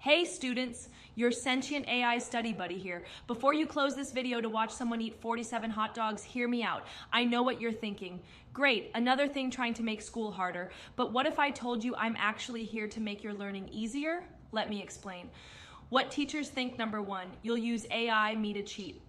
Hey students, your sentient AI study buddy here. Before you close this video to watch someone eat 47 hot dogs, hear me out. I know what you're thinking. Great, another thing trying to make school harder. But what if I told you I'm actually here to make your learning easier? Let me explain. What teachers think, number one, you'll use AI, me to cheat.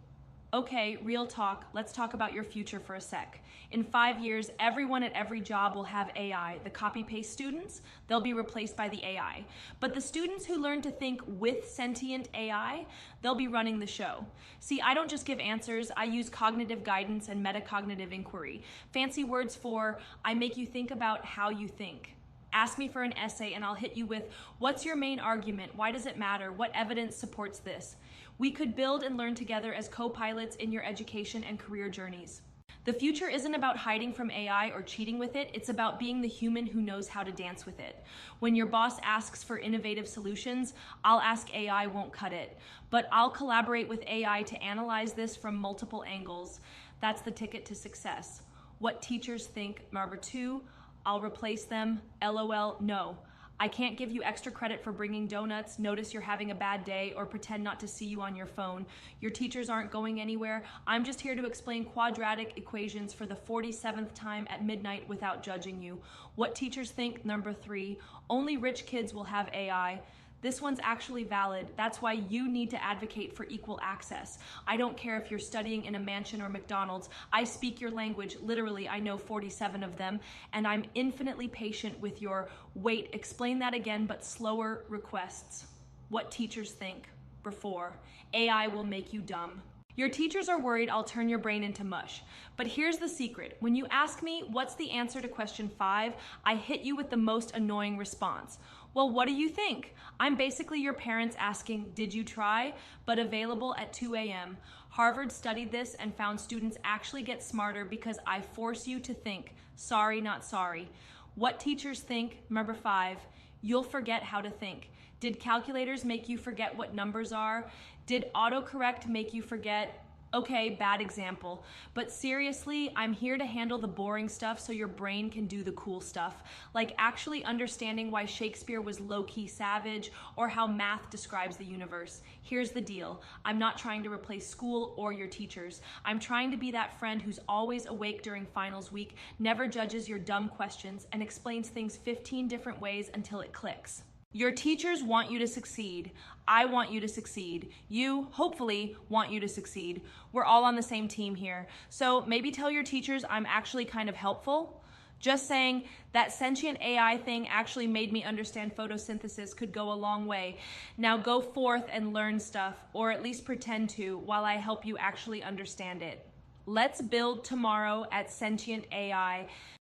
Okay, real talk, let's talk about your future for a sec. In 5 years, everyone at every job will have AI. The copy-paste students, they'll be replaced by the AI. But the students who learn to think with sentient AI, they'll be running the show. See, I don't just give answers, I use cognitive guidance and metacognitive inquiry. Fancy words for, I make you think about how you think. Ask me for an essay and I'll hit you with, what's your main argument? Why does it matter? What evidence supports this? We could build and learn together as co-pilots in your education and career journeys. The future isn't about hiding from AI or cheating with it, it's about being the human who knows how to dance with it. When your boss asks for innovative solutions, I'll ask AI won't cut it. But I'll collaborate with AI to analyze this from multiple angles. That's the ticket to success. What teachers think, number two, I'll replace them, LOL, no. I can't give you extra credit for bringing donuts, notice you're having a bad day, or pretend not to see you on your phone. Your teachers aren't going anywhere. I'm just here to explain quadratic equations for the 47th time at midnight without judging you. What teachers think, number three, only rich kids will have AI. This one's actually valid. That's why you need to advocate for equal access. I don't care if you're studying in a mansion or McDonald's. I speak your language. Literally, I know 47 of them, and I'm infinitely patient with your, wait, explain that again, but slower requests. What teachers think. Before, AI will make you dumb. Your teachers are worried I'll turn your brain into mush. But here's the secret. When you ask me, what's the answer to question 5, I hit you with the most annoying response. Well, what do you think? I'm basically your parents asking, did you try? But available at 2 a.m. Harvard studied this and found students actually get smarter because I force you to think. Sorry, not sorry. What teachers think, number 5, you'll forget how to think. Did calculators make you forget what numbers are? Did autocorrect make you forget? Okay, bad example. But seriously, I'm here to handle the boring stuff so your brain can do the cool stuff, like actually understanding why Shakespeare was low-key savage or how math describes the universe. Here's the deal. I'm not trying to replace school or your teachers. I'm trying to be that friend who's always awake during finals week, never judges your dumb questions, and explains things 15 different ways until it clicks. Your teachers want you to succeed. I want you to succeed. You, hopefully, want you to succeed. We're all on the same team here. So maybe tell your teachers I'm actually kind of helpful. Just saying that sentient AI thing actually made me understand photosynthesis could go a long way. Now go forth and learn stuff, or at least pretend to, while I help you actually understand it. Let's build tomorrow at Sentient AI.